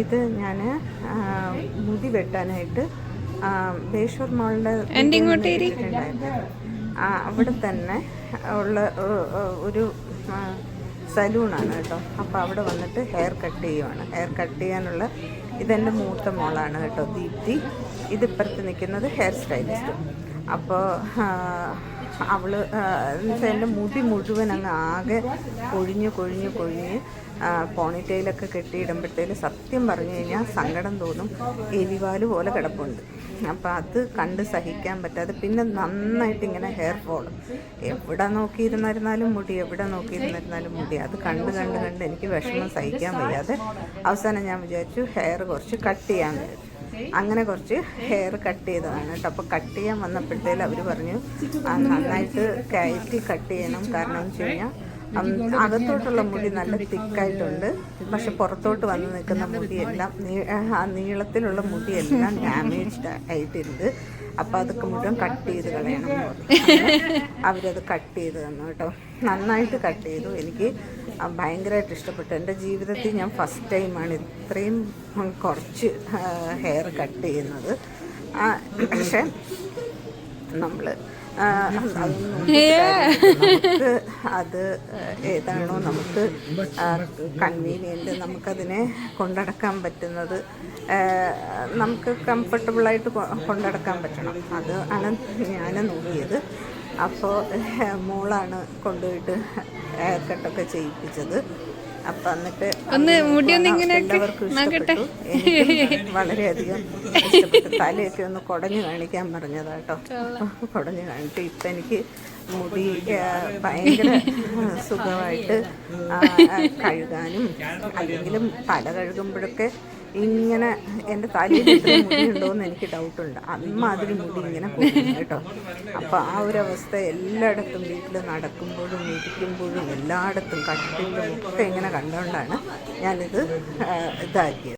ഇത് ഞാൻ മുടി വെട്ടാനായിട്ട് ബേശ്വർ മോളുടെ അവിടെ തന്നെ ഉള്ള ഒരു സലൂണാണ് കേട്ടോ. അപ്പോൾ അവിടെ വന്നിട്ട് ഹെയർ കട്ട് ചെയ്യുവാണ്. ഹെയർ കട്ട് ചെയ്യാനുള്ള ഇതെൻ്റെ മൂത്ത മോളാണ് കേട്ടോ, ദീപ്തി. ഇതിപ്പുറത്ത് നിൽക്കുന്നത് ഹെയർ സ്റ്റൈലിസ്റ്റ്. അപ്പോൾ അവൾ എൻ്റെ മുടി മുഴുവൻ അങ്ങ് ആകെ കൊഴിഞ്ഞ് പോണിറ്റെയിലൊക്കെ കെട്ടിയിടുമ്പോഴത്തേക്ക് സത്യം പറഞ്ഞു കഴിഞ്ഞാൽ സങ്കടം തോന്നും. എലിവാല് പോലെ കിടപ്പുണ്ട്. അപ്പോൾ അത് കണ്ട് സഹിക്കാൻ പറ്റാതെ പിന്നെ നന്നായിട്ട് ഇങ്ങനെ ഹെയർ ഫോളും. എവിടെ നോക്കിയിരുന്നിരുന്നാലും മുടി, അത് കണ്ട് എനിക്ക് വിഷമം സഹിക്കാൻ വയ്യാതെ അവസാനം ഞാൻ വിചാരിച്ചു ഹെയർ കുറച്ച് കട്ട് ചെയ്യാമെന്ന് വിചാരിച്ചു. അങ്ങനെ കുറച്ച് ഹെയർ കട്ട് ചെയ്തതാണ് കേട്ടോ. അപ്പോൾ കട്ട് ചെയ്യാൻ വന്നപ്പോഴത്തേലും അവർ പറഞ്ഞു നന്നായിട്ട് കയറ്റി കട്ട് ചെയ്യണം. കാരണം എന്ന് വെച്ച് കഴിഞ്ഞാൽ അകത്തോട്ടുള്ള മുടി നല്ല തിക്കായിട്ടുണ്ട്, പക്ഷെ പുറത്തോട്ട് വന്ന് നിൽക്കുന്ന മുടിയെല്ലാം നീളത്തിലുള്ള മുടിയെല്ലാം ഡാമേജ്ഡ് ആയിട്ടുണ്ട്. അപ്പോൾ അതൊക്കെ മുഴുവൻ കട്ട് ചെയ്ത് കളയണം എന്ന് പറഞ്ഞു. അവരത് കട്ട് ചെയ്ത് തന്നു കേട്ടോ. നന്നായിട്ട് കട്ട് ചെയ്തു. എനിക്ക് ഭയങ്കരമായിട്ട് ഇഷ്ടപ്പെട്ടു. എൻ്റെ ജീവിതത്തിൽ ഞാൻ ഫസ്റ്റ് ടൈമാണ് ഇത്രയും കുറച്ച് ഹെയർ കട്ട് ചെയ്യുന്നത്. പക്ഷെ നമ്മൾ അത് ഏതാണോ നമുക്ക് കൺവീനിയൻറ്റ്, നമുക്കതിനെ കൊണ്ടടക്കാൻ പറ്റുന്നത്, നമുക്ക് കംഫർട്ടബിളായിട്ട് കൊണ്ടടക്കാൻ പറ്റണം. അത് ആണ് ഞാൻ നോക്കിയത്. അപ്പോൾ മോളാണ് കൊണ്ടുപോയിട്ട് ഹെയർ കട്ടൊക്കെ ചെയ്യിപ്പിച്ചത്. അപ്പം എന്നിട്ട് എല്ലാവർക്കും ഇഷ്ടപ്പെട്ടു. എനിക്ക് വളരെയധികം ഇഷ്ടപ്പെട്ടു. തലയൊക്കെ ഒന്ന് കുടഞ്ഞു കാണിക്കാൻ പറഞ്ഞതാട്ടോ. കുടഞ്ഞു കാണിച്ചു. ഇപ്പം എനിക്ക് മുടി ഭയങ്കര സുഖമായിട്ട് കഴുകാനും, അല്ലെങ്കിലും തല കഴുകുമ്പോഴൊക്കെ ഇങ്ങനെ എൻ്റെ തലയിൽ ഇത്രയും മുടി ഉണ്ടോയെന്ന് എനിക്ക് ഡൗട്ടുണ്ട്. അമ്മാതിരി മുടി ഇങ്ങനെ കൊടുക്കും കേട്ടോ. അപ്പോൾ ആ ഒരു അവസ്ഥ എല്ലായിടത്തും വീട്ടിൽ നടക്കുമ്പോഴും ഇരിക്കുമ്പോഴും എല്ലായിടത്തും കട്ടിലും ഒക്കെ ഇങ്ങനെ കണ്ടുകൊണ്ടാണ് ഞാനിത് ഇതാക്കിയത്.